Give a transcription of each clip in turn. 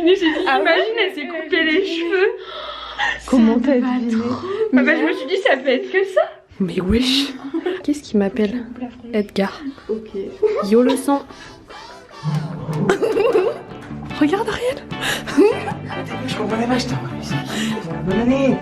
deviné, j'ai dit, imagine, elle s'est coupé les cheveux. Comment t'as deviné? Ah bah je me suis dit, ça peut être que ça. Mais wesh. Qu'est-ce qui m'appelle? Edgar. Ok. Yo le sang. Regarde Ariel. Je comprends les vaches, bonne année.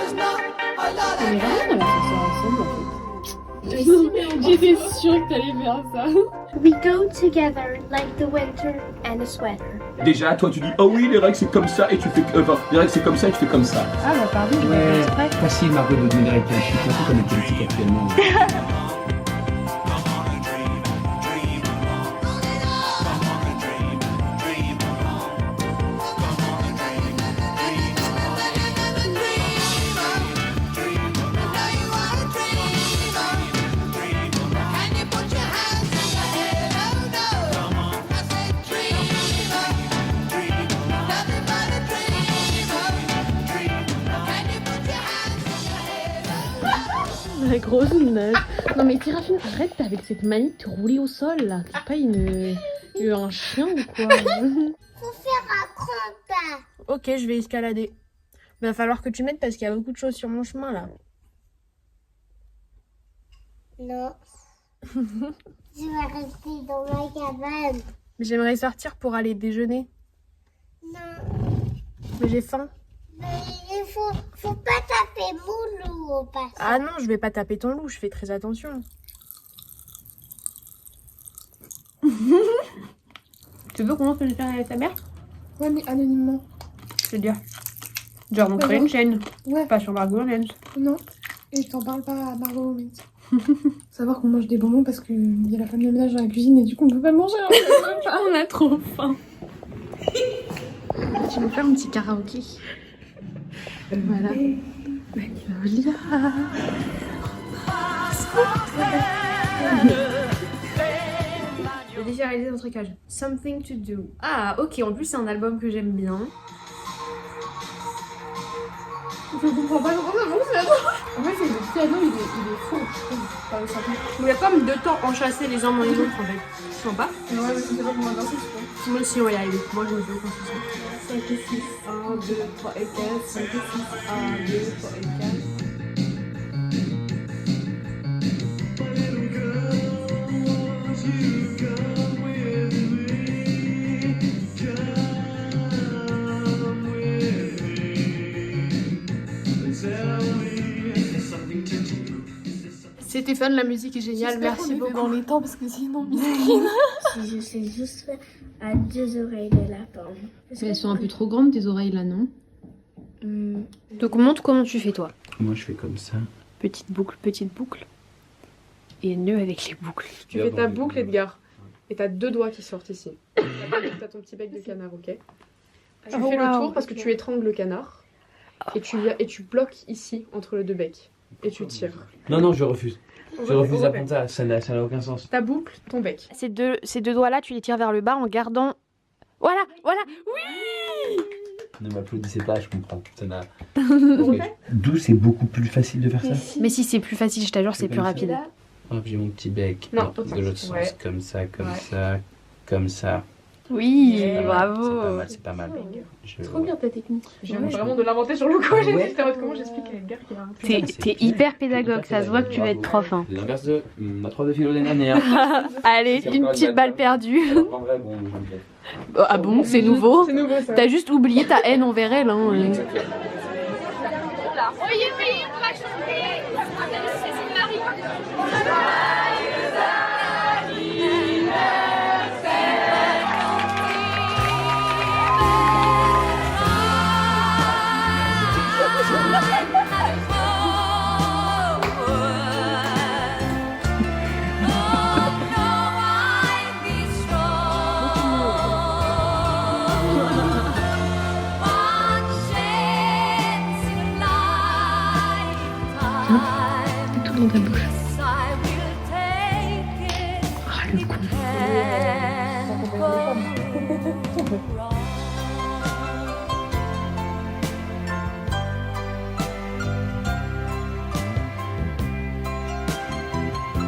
On est vraiment dans l'ascenseur ensemble en fait. J'étais sûre que t'allais faire ça. We go together like the winter and a sweater. Déjà, toi tu dis oh oui, les règles c'est comme ça et tu fais les règles c'est comme ça et tu fais comme ça. Ah bah pardon, je Ouais, exprès. facile Margot de donner avec elle. Je suis content comme elle est politique actuellement. La grosse neige. Non mais Séraphine, arrête avec cette manie de rouler au sol là. T'es pas un chien ou quoi? Faut faire un grand pas. Ok, je vais escalader. Mais va falloir que tu m'aides parce qu'il y a beaucoup de choses sur mon chemin là. Non. Je vais rester dans ma cabane. J'aimerais sortir pour aller déjeuner. Non. Mais j'ai faim. Mais il faut pas taper mon loup au passage. Ah non, je vais pas taper ton loup, je fais très attention. Tu veux qu'on lance le faire avec ta mère? Ouais, mais anonymement. C'est-à-dire genre on crée une chaîne. Ouais. Pas sur Margot Lens. Non. Et je t'en parle pas à Margot Lens. Savoir qu'on mange des bonbons parce qu'il y a la femme de ménage dans la cuisine et du coup on peut pas manger. On a trop faim. Tu veux faire un petit karaoké? Voilà. Magnolia. J'ai déjà réalisé notre trucage. Something to do. Ah, ok. En plus, c'est un album que j'aime bien. Je comprends pas comment ça fonctionne. En fait, le piano il est fou. Enfin, ça fait- Il y a comme deux temps enchâssés les uns dans les autres en fait. Sympa. Ouais, mais je sais pas comment danser, tu vois. Moi aussi, on va y arriver. Moi, je me fais aucun souci. 5 et 6, 1, 2, 3 et 4, 5 et 6, 1, 2, 3 et 4. C'était fun, la musique est géniale. Merci beaucoup. Dans les temps parce que sinon, Si je sais juste faire à 2 oreilles de lapin. Mais elles sont un peu trop grandes tes oreilles là, non? Donc montre comment tu fais toi. Moi je fais comme ça. Petite boucle. Et nœud avec les boucles. tu fais ta boucle, Edgar. Et t'as 2 doigts qui sortent ici. T'as ton petit bec de canard, ok? Tu fais le tour parce que tu étrangles le canard. Et tu bloques ici entre les 2 becs. Et tu tires. Non, non, je refuse. Je refuse Au la bec. ponta, ça n'a aucun sens. Ta boucle, ton bec. Ces deux doigts là, tu les tires vers le bas en gardant. Voilà. Oui. Ne m'applaudissez pas, je comprends. Ça n'a. Ok. D'où c'est beaucoup plus facile de faire ça. Mais si c'est plus facile, je t'assure, c'est plus comme ça. rapide. Hop, j'ai mon petit bec. Non, Hop, de l'autre sens, ouais. comme ça, Ouais. comme ça. Oui, Yeah. bravo. C'est pas mal. Je... Trop bien ta technique. J'ai envie vraiment de l'inventer sur le coup. Ouais. J'étais en mode comment j'explique à Edgar qu'il a inventé. T'es hyper pédagogue, ça se voit que tu vas être prof. Hein. L'inverse de ma prof de philo l'année dernière. Allez, C'est une encore petite une balle balle. perdue. En vrai, bon, j'aime bien. Ah bon, c'est nouveau? C'est nouveau ça. T'as juste oublié ta haine envers elle. Hein. Exactement. Tout dans ta bouche. Ah, le con.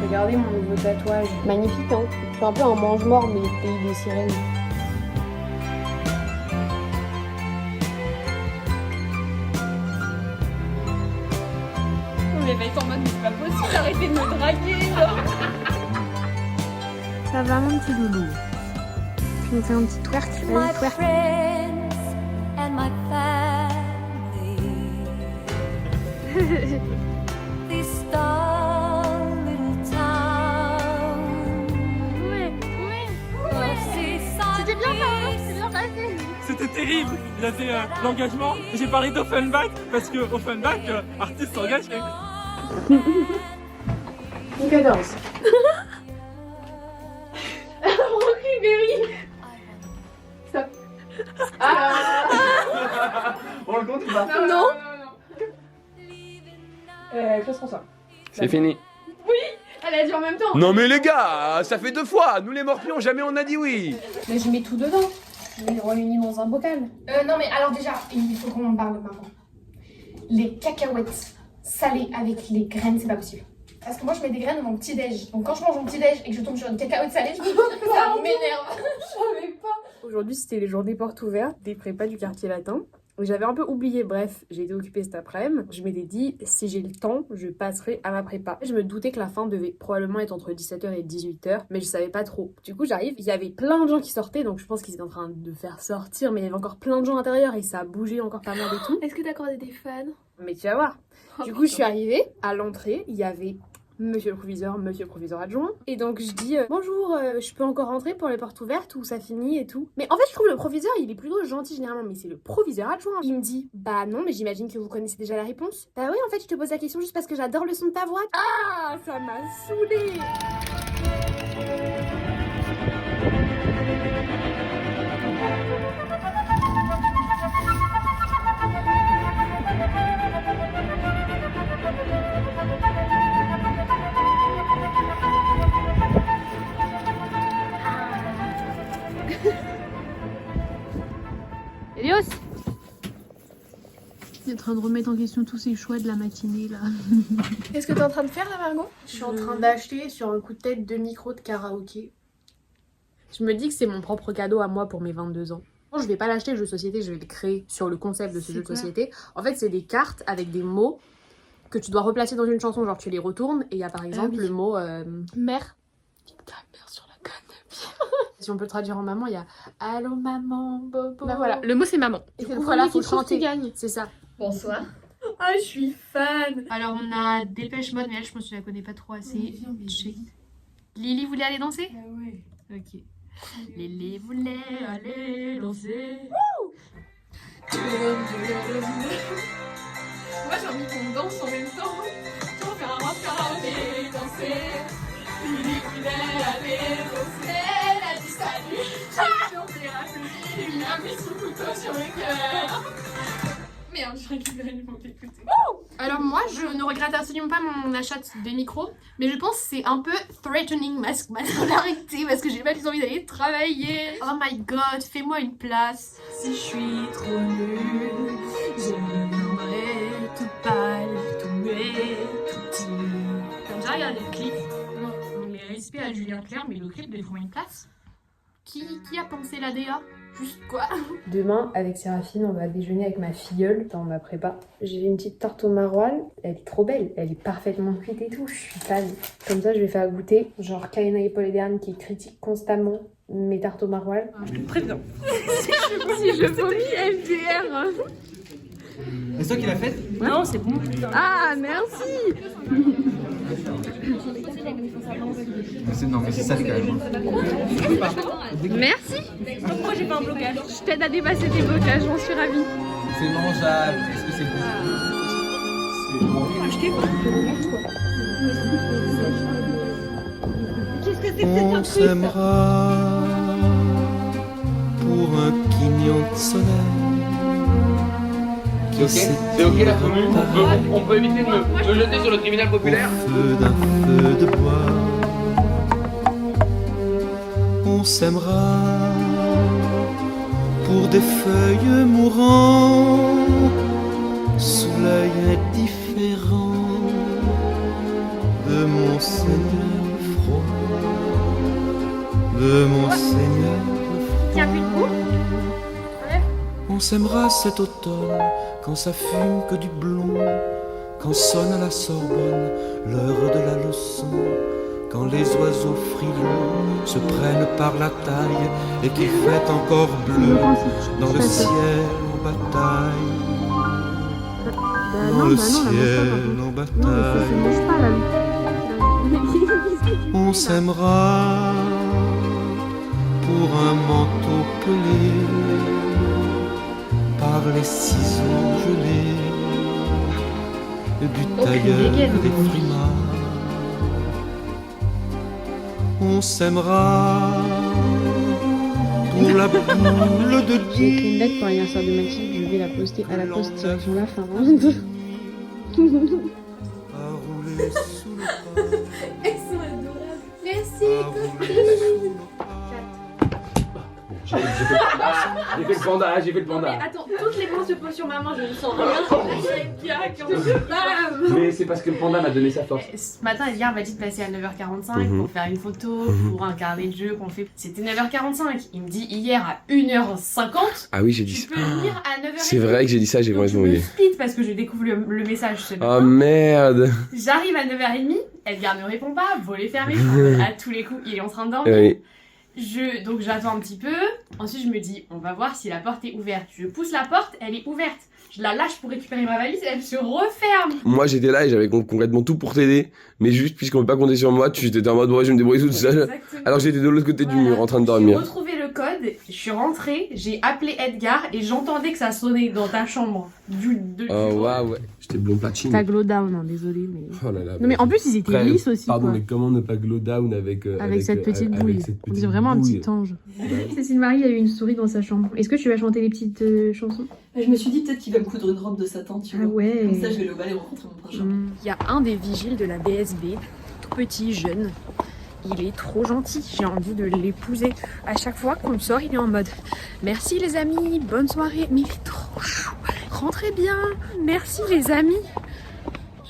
Regardez mon nouveau tatouage. Magnifique, hein. Je suis un peu un mange-mort, mais pays des sirènes. Mais va être en mode, mais c'est pas possible, arrêtez de me draguer, là. Ça va, mon petit loulou? Je me fais un petit twerk. Vas-y, twerk. C'était bien, c'est bien passé. C'était terrible, il a fait l'engagement. J'ai parlé d'Offenbach parce que Offenbach, artiste engagé. Mon 14. Ribéry. Ça. Ah. On le compte ou pas? Non. Claude François. C'est fini. Elle a dit en même temps. Non mais les gars, ça fait 2 fois. Nous les morpions, jamais on a dit oui. Mais je mets tout dedans. Je mets le Royaume-Uni dans un bocal. Non mais alors déjà, il faut qu'on en parle maintenant. Les cacahuètes salées avec les graines, c'est pas possible. Parce que moi je mets des graines dans mon petit déj. Donc quand je mange mon petit déj et que je tombe sur une cacahuète salée, ça m'énerve. Je savais pas. Aujourd'hui, c'était les journées portes ouvertes des prépas du quartier latin. J'avais un peu oublié, bref, j'ai été occupée cet après-midi. Je m'étais dit, si j'ai le temps, je passerai à ma prépa. Je me doutais que la fin devait probablement être entre 17h et 18h, mais je savais pas trop. Du coup, j'arrive, il y avait plein de gens qui sortaient, donc je pense qu'ils étaient en train de faire sortir, mais il y avait encore plein de gens à l'intérieur et ça a bougé encore pas mal et tout. Est-ce que t'as croisé des fans? Mais tu vas voir. Du coup, je suis arrivée, à l'entrée, il y avait monsieur le proviseur adjoint. Et donc je dis bonjour, je peux encore rentrer pour les portes ouvertes ou ça finit et tout. Mais en fait je trouve le proviseur il est plutôt gentil généralement, mais c'est le proviseur adjoint. Il me dit bah non mais j'imagine que vous connaissez déjà la réponse. Bah oui en fait je te pose la question juste parce que j'adore le son de ta voix. Ah ça m'a saoulée. Elios, il est en train de remettre en question tous ses choix de la matinée là. Qu'est-ce que t'es en train de faire là Margot? Je suis en train d'acheter sur un coup de tête 2 micros de karaoké. Je me dis que c'est mon propre cadeau à moi pour mes 22 ans. Bon, je vais pas l'acheter le jeu de société, je vais le créer sur le concept de ce jeu de société. En fait, c'est des cartes avec des mots que tu dois replacer dans une chanson, genre tu les retournes et il y a par exemple le mot Mère. ta mère sur la canne. Si on peut le traduire en maman, il y a allô maman, bobo. Bah voilà, le mot c'est maman. Et c'est voilà, faut chanter. Gagne. C'est ça. Bonsoir. Ah, je suis fan. Alors on a Dépêche Mode, mais elle je pense que tu la connais pas trop assez. Lily voulait aller danser? Ah ouais. Ok. Lily voulait aller danser. Moi j'ai envie qu'on danse en même temps. Tu vas faire un rap karaoké, danser. Lily voulait aller danser. Elle a dit salut. On s'est applaudi. Il a mis son couteau sur le cœur. Merde, je récupère le mot d'écouter. Alors moi, je ne regrette absolument pas mon achat des micros, mais je pense que c'est un peu threatening ma scolarité parce que j'ai pas du tout envie d'aller travailler. Oh my god, fais-moi une place. Si je suis trop nulle, je viendrai tout pâle, tout muet, tout timide. Comme ça, regardez le clip. Non, les respects à Julien Clerc, mais le clip de Fais-moi une place. Qui a pensé la DA? Juste quoi? Demain, avec Séraphine, on va déjeuner avec ma filleule dans ma prépa. J'ai une petite tarte au maroilles. Elle est trop belle. Elle est parfaitement cuite et tout. Je suis fan. Comme ça, je vais faire goûter. Genre Kaina et Paul Ederman qui critiquent constamment mes tartes au maroilles. Très bien. Si je vomis FDR. C'est toi qui l'as faite? Non, c'est bon. Ah, merci. Non, mais c'est ça quand même. Merci. Moi, j'ai pas un blocage. Je t'aide à dépasser tes blocages, j'en suis ravie. C'est mangeable. Est-ce que c'est bon? Qu'est-ce que c'est que cette On s'aimera pour un quignon de soleil. C'est ok? C'est ok la commune? On peut éviter de me jeter sur le tribunal populaire? Au feu d'un feu de bois, on On s'aimera pour des feuilles mourant sous l'œil indifférent de mon Seigneur froid, de mon Seigneur froid. On s'aimera cet automne quand ça fume que du blond, quand sonne à la Sorbonne l'heure de la leçon, quand les oiseaux frileux se prennent par la taille et qu'il fait encore bleu dans le ciel en bataille. Dans le ciel en bataille. On s'aimera pour un manteau pelé par les ciseaux gelés du tailleur des frimas. On s'aimera pour la boule de J'ai écrit une lettre pour l'anniversaire de Mathilde, je vais la poster à la poste direction la Finlande. J'ai fait le panda, j'ai fait le panda. Mais attends, toutes les grosses se posent sur maman, je ne sens rien. Mais c'est parce que le panda m'a donné sa force. Ce matin, Edgar m'a dit de passer à 9h45 pour faire une photo, pour un carnet de jeu qu'on fait. C'était 9h45. Il me dit hier à 1h50. Ah oui, j'ai dit ça. Tu peux venir à 9h30. C'est vrai que j'ai dit ça, j'ai complètement oublié. Je split parce que je découvre le message ce matin. Oh merde. J'arrive à 9h30, Edgar ne répond pas, volet fermé, à tous les coups, il est en train de dormir. Oui. Donc j'attends un petit peu, ensuite je me dis on va voir si la porte est ouverte. Je pousse la porte, elle est ouverte. Je la lâche pour récupérer ma valise, elle se referme. Moi j'étais là et j'avais concrètement tout pour t'aider, mais juste puisqu'on ne peut pas compter sur moi, tu étais en mode ouais je me débrouille toute seule. Exactement. Alors j'étais de l'autre côté du mur en train de dormir. J'ai retrouvé le code, je suis rentrée, j'ai appelé Edgar et j'entendais que ça sonnait dans ta chambre. Oh waouh ouais. J'étais blond platine. T'as glow down, hein, désolé mais. Oh là là. Non mais en plus ils étaient lisses aussi. Pardon, quoi. mais comment ne pas glow down avec cette petite bouille. On dirait vraiment un petit ange. Cécile Marie a eu une souris dans sa chambre. Est-ce que tu vas chanter les petites chansons? Je me suis dit peut-être qu'il va me coudre une robe de satin, tu vois. Ah ouais. Comme ça je vais le aller rencontrer mon prochain. Il y a un des vigiles de la BSB, tout petit, jeune. Il est trop gentil, j'ai envie de l'épouser. À chaque fois qu'on sort, il est en mode merci les amis, bonne soirée. Mais il est trop chou, rentrez bien, merci les amis.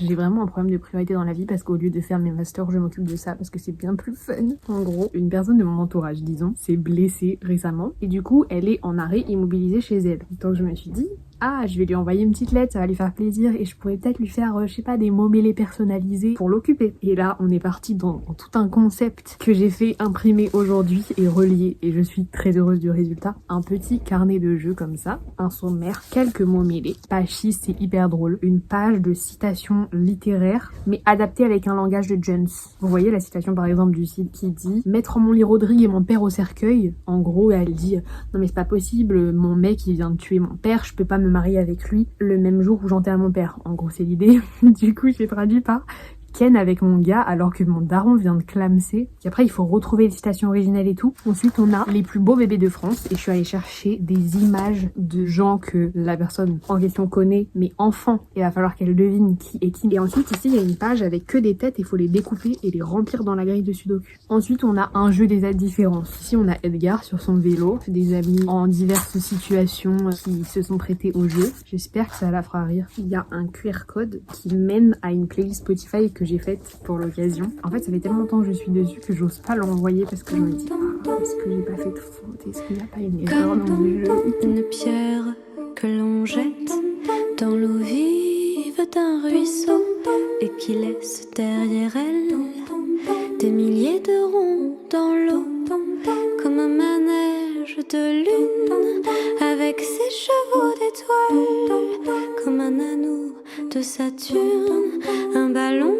J'ai vraiment un problème de priorité dans la vie parce qu'au lieu de faire mes masters, je m'occupe de ça parce que c'est bien plus fun. En gros, une personne de mon entourage, disons, s'est blessée récemment et du coup, elle est en arrêt immobilisée chez elle. Donc je me suis dit, ah, je vais lui envoyer une petite lettre, ça va lui faire plaisir et je pourrais peut-être lui faire, je sais pas, des mots mêlés personnalisés pour l'occuper. Et là, on est parti dans tout un concept que j'ai fait imprimer aujourd'hui et relier et je suis très heureuse du résultat. Un petit carnet de jeu comme ça, un sommaire, quelques mots mêlés. Page 6, c'est hyper drôle. Une page de citations littéraires, mais adaptée avec un langage de Jones. Vous voyez la citation par exemple du site qui dit « Mettre mon lit Rodrigue et mon père au cercueil ». En gros, elle dit « Non mais c'est pas possible, mon mec il vient de tuer mon père, je peux pas me marier avec lui le même jour où j'enterre mon père. » En gros, c'est l'idée. Du coup, j'ai traduit par Ken avec mon gars alors que mon daron vient de clamser. Et après, il faut retrouver les citations originales et tout. Ensuite, on a les plus beaux bébés de France et je suis allée chercher des images de gens que la personne en question connaît, mais enfants. Il va falloir qu'elle devine qui est qui. Et ensuite, ici, il y a une page avec que des têtes. Il faut les découper et les remplir dans la grille de Sudoku. Ensuite, on a un jeu des différences. Ici, on a Edgar sur son vélo, des amis en diverses situations qui se sont prêtés au jeu. J'espère que ça la fera rire. Il y a un QR code qui mène à une playlist Spotify que j'ai faite pour l'occasion. En fait, ça fait tellement longtemps que je suis dessus que j'ose pas l'envoyer parce que je me dis est-ce que j'ai pas fait de faute? Est-ce qu'il n'y a pas une erreur dans le jeu? Une pierre que l'on jette dans l'eau vive d'un ruisseau et qui laisse derrière elle des milliers de ronds dans l'eau comme un manège de lune avec ses chevaux d'étoiles comme un anneau de Saturne, un ballon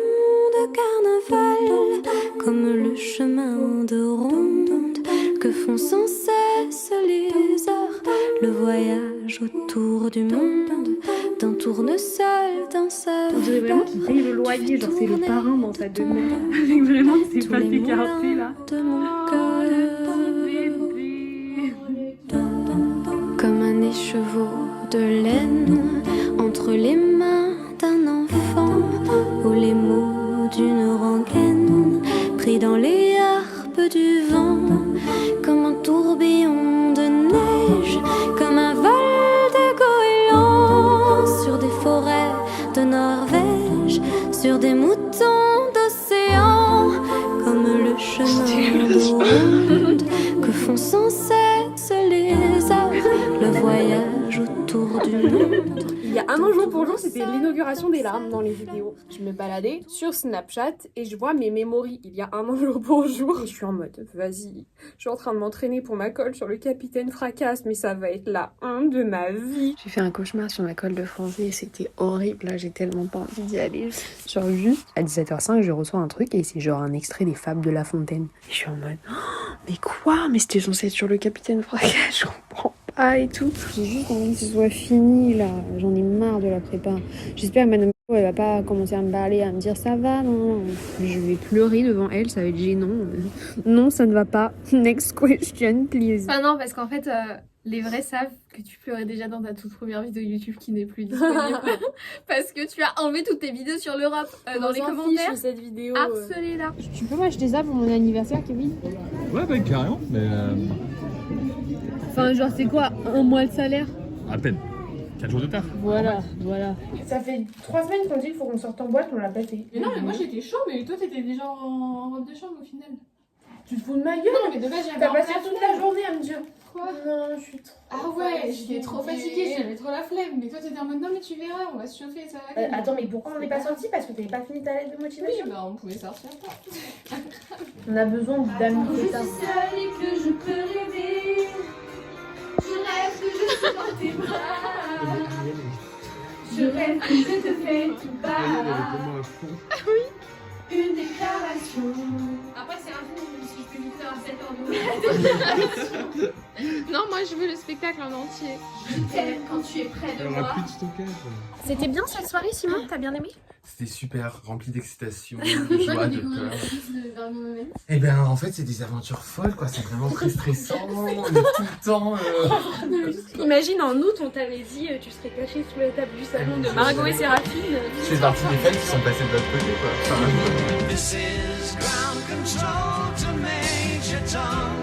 de carnaval comme le chemin de ronde que font sans cesse les heures, le voyage autour du monde d'un tournesol dans sa On dirait vraiment qu'il paye le loyer, genre c'est le parrain dans sa demeure. Avec vraiment c'est pas écarté là. De mon cœur, comme un écheveau de laine entre les mains d'un enfant ou les mots d'une rengaine pris dans les harpes du vent. Quand des moutons d'océan, comme le chemin de ronde que font sans cesse les arbres, le voyage autour du monde. Il y a un an jour pour jour, c'était l'inauguration des larmes dans les vidéos. Je me baladais sur Snapchat et je vois mes memories. Il y a un an jour pour jour. Et je suis en mode, vas-y, je suis en train de m'entraîner pour ma colle sur le Capitaine Fracasse, mais ça va être la honte de ma vie. J'ai fait un cauchemar sur ma colle de français et c'était horrible. Là, j'ai tellement pas envie d'y aller. Genre juste, à 17h05, je reçois un truc et c'est genre un extrait des Fables de La Fontaine. Et je suis en mode, oh, mais quoi? Mais c'était censé être sur le Capitaine Fracasse, je comprends pas et tout. J'ai juste envie que ce soit fini là. J'en ai marre de la prépa. J'espère que madame elle va pas commencer à me parler, à me dire ça va, non. Je vais pleurer devant elle, ça va être gênant. Non, ça ne va pas. Next question, please. Ah non, parce qu'en fait, les vrais savent que tu pleurais déjà dans ta toute première vidéo YouTube qui n'est plus disponible. Parce que tu as enlevé toutes tes vidéos sur l'Europe dans les commentaires. Cette vidéo, harcelée là. Tu peux m'acheter ça pour mon anniversaire, Kevin? Ouais, bah carrément, mais Enfin, genre, c'est quoi? Un mois de salaire? à peine. 4 jours de taf. Voilà. Ça fait 3 semaines qu'on dit qu'il faut qu'on sorte en boîte, on l'a pas fait. Mais non, mais moi j'étais chaud, mais toi t'étais déjà en robe de chambre au final. Tu te fous de ma gueule? Non, mais de base j'avais T'as passé toute la journée à me dire. Quoi? Non, je suis trop. Ah ouais, j'étais trop fatiguée, j'avais trop la flemme. Mais toi t'étais en mode non, mais tu verras, on va se chauffer, ça va aller. Attends, mais pourquoi on n'est pas sorti? Parce que t'avais pas fini ta lettre de motivation? Oui, bah on pouvait sortir. On a besoin d'amis. Je suis seule et que je peux rêver. Je rêve que je suis dans tes bras. Je rêve que je te fais tout bas. Ah oui. Une déclaration. Après c'est un film, si je peux lui faire à 7h de Non, moi je veux le spectacle en entier. Je t'aime quand tu es près de moi. plus de stockage. C'était bien cette soirée, Simon? T'as bien aimé? C'était super, rempli d'excitation, de joie, de peur. Et ben en fait c'est des aventures folles quoi, c'est vraiment très stressant, on est tout le temps... Imagine en août on t'avait dit tu serais caché sous la table du salon de Margot et Séraphine. Je fais partie des fans qui sont passés de l'autre côté quoi. Enfin, This is ground control to Major Tom.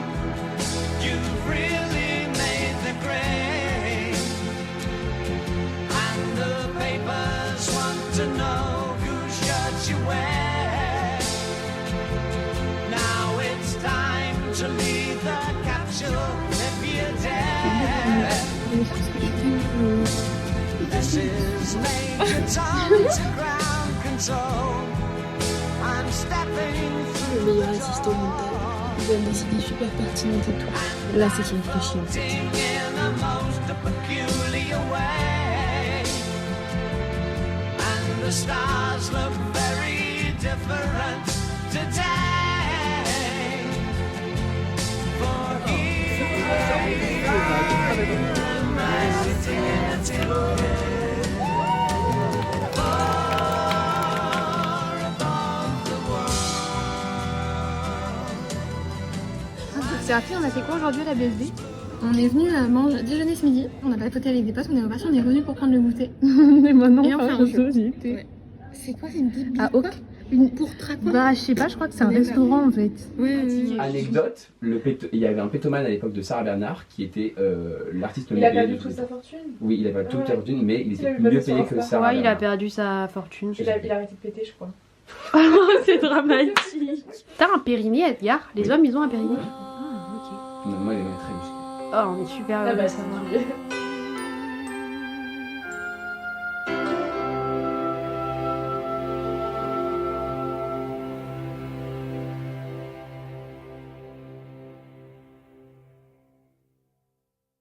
You've really made the grade. And the papers want to know whose shirt you wear. Now it's time to leave the capsule if you dare. This is Major Tom to ground control. I'm stepping through Le meilleur assistant mental. Il donne des idées super pertinentes et tout. Là, c'est qu'il réfléchit en fait. in a most peculiar way. And the stars look very different today. For here Séraphine, on a fait quoi aujourd'hui à la BSB? On est venu déjeuner ce midi, on a papoté avec des potes, on est reparti, on est revenu pour prendre le goûter. Mais maintenant, Et on fait un jeu. société. C'est quoi, c'est une petite bille? Ah, ok. Pour quoi? Bah, je sais pas, je crois que c'est un restaurant en fait. Oui. Anecdote, il y avait un pétomane à l'époque de Sarah Bernard qui était l'artiste le Il mieux a payé perdu de toute tous sa les temps. fortune. Oui, il a perdu toute sa fortune, mais il Il a était eu mieux le payé passeport. que Sarah Ouais, il a Bernard. perdu sa fortune. Il a arrêté de péter, je crois. C'est dramatique. T'as un périnée, Edgar? Les hommes, ils ont un périnée? Non, moi, il est très musclé. Oh, on est super Ah heureux. bah, ça va.